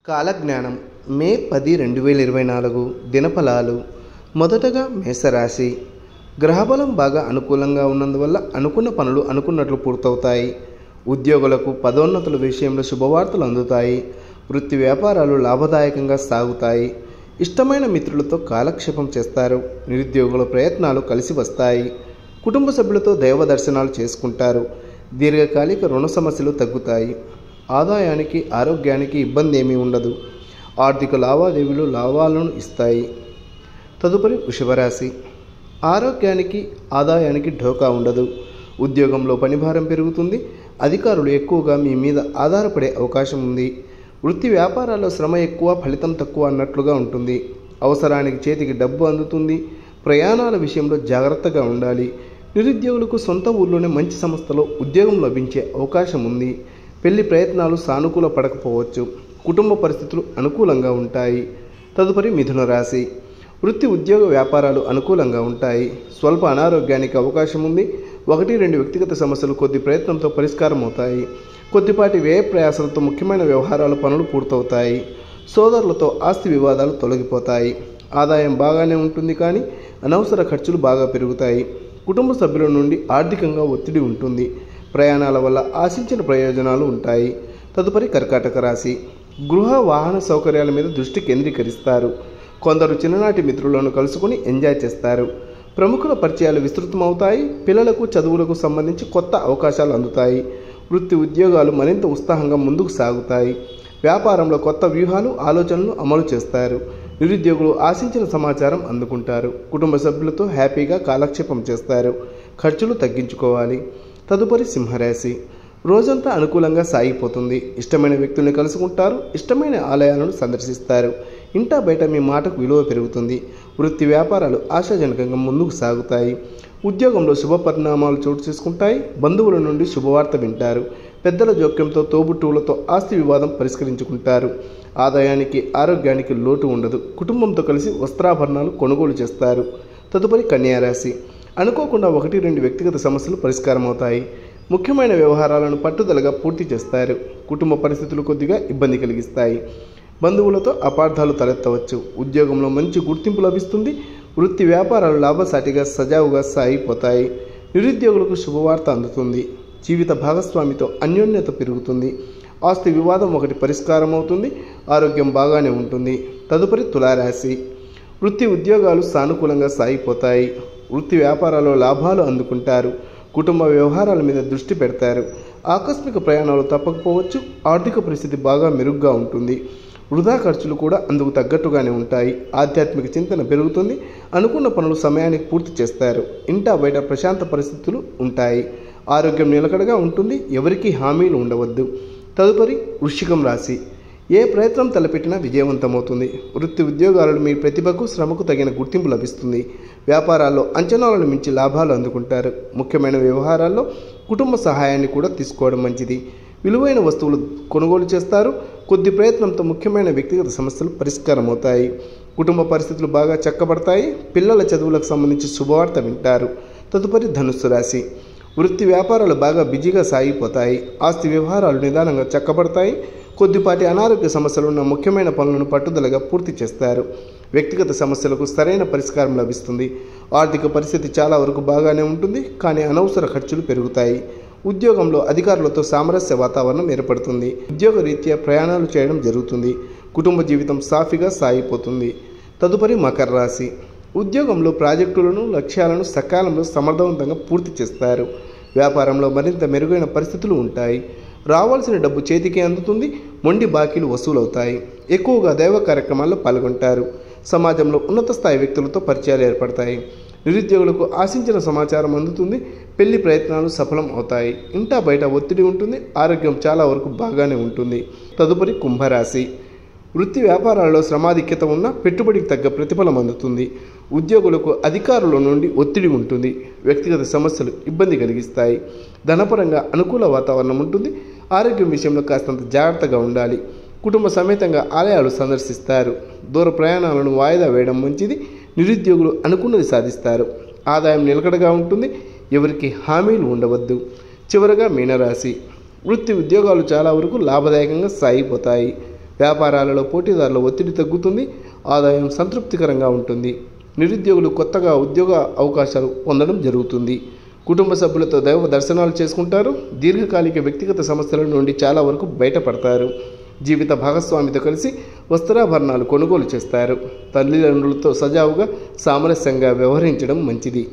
కాలజ్ఞానం మే 10, 2024 దినఫలాలు. మొదటగా మేషరాశి. గ్రహబలం బాగా అనుకూలంగా ఉన్నందువల్ల అనుకున్న పనులు అనుకున్నట్లు పూర్తవుతాయి. ఉద్యోగులకు పదోన్నతుల విషయంలో శుభవార్తలు అందుతాయి. వృత్తి వ్యాపారాలు లాభదాయకంగా సాగుతాయి. ఇష్టమైన మిత్రులతో కాలక్షేపం చేస్తారు. నిరుద్యోగుల ప్రయత్నాలు కలిసి వస్తాయి. కుటుంబ సభ్యులతో దైవ దర్శనాలు చేసుకుంటారు. దీర్ఘకాలిక రుణ సమస్యలు తగ్గుతాయి. ఆదాయానికి ఆరోగ్యానికి ఇబ్బంది ఏమీ ఉండదు. ఆర్థిక లావాదేవీలు లాభాలను ఇస్తాయి. తదుపరి వృషభరాశి. ఆరోగ్యానికి ఆదాయానికి ఢోకా ఉండదు. ఉద్యోగంలో పనిభారం పెరుగుతుంది. అధికారులు ఎక్కువగా మీ మీద ఆధారపడే అవకాశం ఉంది. వృత్తి వ్యాపారాల్లో శ్రమ ఎక్కువ ఫలితం తక్కువ అన్నట్లుగా ఉంటుంది. అవసరానికి చేతికి డబ్బు అందుతుంది. ప్రయాణాల విషయంలో జాగ్రత్తగా ఉండాలి. నిరుద్యోగులకు సొంత ఊర్లోనే మంచి సంస్థలో ఉద్యోగం లభించే అవకాశం ఉంది. పెళ్లి ప్రయత్నాలు సానుకూల పడకపోవచ్చు. కుటుంబ పరిస్థితులు అనుకూలంగా ఉంటాయి. తదుపరి మిథున రాశి. వృత్తి ఉద్యోగ వ్యాపారాలు అనుకూలంగా ఉంటాయి. స్వల్ప అనారోగ్యానికి అవకాశం ఉంది. 1-2 వ్యక్తిగత సమస్యలు కొద్ది ప్రయత్నంతో పరిష్కారం అవుతాయి. కొద్దిపాటి వ్యయ ప్రయాసాలతో ముఖ్యమైన వ్యవహారాల పనులు పూర్తవుతాయి. సోదరులతో ఆస్తి వివాదాలు తొలగిపోతాయి. ఆదాయం బాగానే ఉంటుంది, కానీ అనవసర ఖర్చులు బాగా పెరుగుతాయి. కుటుంబ సభ్యుల నుండి ఆర్థికంగా ఒత్తిడి ఉంటుంది. ప్రయాణాల వల్ల ఆశించిన ప్రయోజనాలు ఉంటాయి. తదుపరి కర్కాటక రాశి. గృహ వాహన సౌకర్యాల మీద దృష్టి కేంద్రీకరిస్తారు. కొందరు చిన్ననాటి మిత్రులను కలుసుకొని ఎంజాయ్ చేస్తారు. ప్రముఖుల పరిచయాలు విస్తృతమవుతాయి. పిల్లలకు చదువులకు సంబంధించి కొత్త అవకాశాలు అందుతాయి. వృత్తి ఉద్యోగాలు మరింత ఉత్సాహంగా ముందుకు సాగుతాయి. వ్యాపారంలో కొత్త వ్యూహాలు ఆలోచనలు అమలు చేస్తారు. నిరుద్యోగులు ఆశించిన సమాచారం అందుకుంటారు. కుటుంబ సభ్యులతో హ్యాపీగా కాలక్షేపం చేస్తారు. ఖర్చులు తగ్గించుకోవాలి. తదుపరి సింహరాశి. రోజంతా అనుకూలంగా సాగిపోతుంది. ఇష్టమైన వ్యక్తుల్ని కలుసుకుంటారు. ఇష్టమైన ఆలయాలను సందర్శిస్తారు. ఇంటా బయట మీ మాటకు విలువ పెరుగుతుంది. వృత్తి వ్యాపారాలు ఆశాజనకంగా ముందుకు సాగుతాయి. ఉద్యోగంలో శుభ పరిణామాలు చోటు చేసుకుంటాయి. బంధువుల నుండి శుభవార్త వింటారు. పెద్దల జోక్యంతో తోబుట్టువులతో ఆస్తి వివాదం పరిష్కరించుకుంటారు. ఆదాయానికి ఆరోగ్యానికి లోటు ఉండదు. కుటుంబంతో కలిసి వస్త్రాభరణాలు కొనుగోలు చేస్తారు. తదుపరి కన్యారాశి. అనుకోకుండా 1-2 వ్యక్తిగత సమస్యలు పరిష్కారం అవుతాయి. ముఖ్యమైన వ్యవహారాలను పట్టుదలగా పూర్తి చేస్తారు. కుటుంబ పరిస్థితులు కొద్దిగా ఇబ్బంది కలిగిస్తాయి. బంధువులతో అపార్థాలు తలెత్తవచ్చు. ఉద్యోగంలో మంచి గుర్తింపు లభిస్తుంది. వృత్తి వ్యాపారాలు లాభసాటిగా సజావుగా సాగిపోతాయి. నిరుద్యోగులకు శుభవార్త అందుతుంది. జీవిత భాగస్వామితో అన్యోన్యత పెరుగుతుంది. ఆస్తి వివాదం ఒకటి పరిష్కారం అవుతుంది. ఆరోగ్యం బాగానే ఉంటుంది. తదుపరి తులారాశి. వృత్తి ఉద్యోగాలు సానుకూలంగా సాగిపోతాయి. వృత్తి వ్యాపారాల్లో లాభాలు అందుకుంటారు. కుటుంబ వ్యవహారాల మీద దృష్టి పెడతారు. ఆకస్మిక ప్రయాణాలు తప్పకపోవచ్చు. ఆర్థిక పరిస్థితి బాగా మెరుగ్గా ఉంటుంది. వృధా ఖర్చులు కూడా అందుకు తగ్గట్టుగానే ఉంటాయి. ఆధ్యాత్మిక చింతన పెరుగుతుంది. అనుకున్న పనులు సమయానికి పూర్తి చేస్తారు. ఇంటా బయట ప్రశాంత పరిస్థితులు ఉంటాయి. ఆరోగ్యం నిలకడగా ఉంటుంది. ఎవరికీ హామీలు ఉండవద్దు. తదుపరి వృశ్చికం రాశి. ఏ ప్రయత్నం తలపెట్టినా విజయవంతమవుతుంది. వృత్తి ఉద్యోగాలలో మీ ప్రతిభకు శ్రమకు తగిన గుర్తింపు లభిస్తుంది. వ్యాపారాల్లో అంచనాలను మించి లాభాలు అందుకుంటారు. ముఖ్యమైన వ్యవహారాల్లో కుటుంబ సహాయాన్ని కూడా తీసుకోవడం మంచిది. విలువైన వస్తువులు కొనుగోలు చేస్తారు. కొద్ది ప్రయత్నంతో ముఖ్యమైన వ్యక్తిగత సమస్యలు పరిష్కారం అవుతాయి. కుటుంబ పరిస్థితులు బాగా చక్కబడతాయి. పిల్లల చదువులకు సంబంధించి శుభవార్త వింటారు. తదుపరి ధనుస్సు రాశి. వృత్తి వ్యాపారాలు బాగా బిజీగా సాగిపోతాయి. ఆస్తి వ్యవహారాలు నిదానంగా చక్కబడతాయి. కొద్దిపాటి అనారోగ్య సమస్యలు ఉన్న ముఖ్యమైన పనులను పట్టుదలగా పూర్తి చేస్తారు. వ్యక్తిగత సమస్యలకు సరైన పరిష్కారం లభిస్తుంది. ఆర్థిక పరిస్థితి చాలా వరకు బాగానే ఉంటుంది, కానీ అనవసర ఖర్చులు పెరుగుతాయి. ఉద్యోగంలో అధికారులతో సామరస్య వాతావరణం ఏర్పడుతుంది. ఉద్యోగ రీత్యా ప్రయాణాలు చేయడం జరుగుతుంది. కుటుంబ జీవితం సాఫీగా సాగిపోతుంది. తదుపరి మకర రాశి. ఉద్యోగంలో ప్రాజెక్టులను లక్ష్యాలను సకాలంలో సమర్థవంతంగా పూర్తి చేస్తారు. వ్యాపారంలో మరింత మెరుగైన పరిస్థితులు ఉంటాయి. రావాల్సిన డబ్బు చేతికి అందుతుంది. మొండి బాకీలు వసూలవుతాయి. ఎక్కువగా దైవ కార్యక్రమాల్లో పాల్గొంటారు. సమాజంలో ఉన్నత స్థాయి వ్యక్తులతో పరిచయాలు ఏర్పడతాయి. నిరుద్యోగులకు ఆశించిన సమాచారం అందుతుంది. పెళ్లి ప్రయత్నాలు సఫలం అవుతాయి. ఇంటా బయట ఒత్తిడి ఉంటుంది. ఆరోగ్యం చాలా వరకు బాగానే ఉంటుంది. తదుపరి కుంభరాశి. వృత్తి వ్యాపారాల్లో శ్రమాధిక్యత ఉన్న పెట్టుబడికి తగ్గ ప్రతిఫలం అందుతుంది. ఉద్యోగులకు అధికారుల నుండి ఒత్తిడి ఉంటుంది. వ్యక్తిగత సమస్యలు ఇబ్బంది కలిగిస్తాయి. ధనపరంగా అనుకూల వాతావరణం ఉంటుంది. ఆరోగ్యం విషయంలో కాస్తంత జాగ్రత్తగా ఉండాలి. కుటుంబ సమేతంగా ఆలయాలు సందర్శిస్తారు. దూర ప్రయాణాలను వాయిదా వేయడం మంచిది. నిరుద్యోగులు అనుకున్నది సాధిస్తారు. ఆదాయం నిలకడగా ఉంటుంది. ఎవరికి హామీలు ఉండవద్దు. చివరగా మీనరాశి. వృత్తి ఉద్యోగాలు చాలా వరకు లాభదాయకంగా సాగిపోతాయి. వ్యాపారాలలో పోటీదారుల ఒత్తిడి తగ్గుతుంది. ఆదాయం సంతృప్తికరంగా ఉంటుంది. నిరుద్యోగులు కొత్తగా ఉద్యోగ అవకాశాలు పొందడం జరుగుతుంది. కుటుంబ సభ్యులతో దైవ దర్శనాలు చేసుకుంటారు. దీర్ఘకాలిక వ్యక్తిగత సమస్యల నుండి చాలా వరకు బయటపడతారు. జీవిత భాగస్వామితో కలిసి వస్త్రాభరణాలు కొనుగోలు చేస్తారు. తల్లిదండ్రులతో సజావుగా సామరస్యంగా వ్యవహరించడం మంచిది.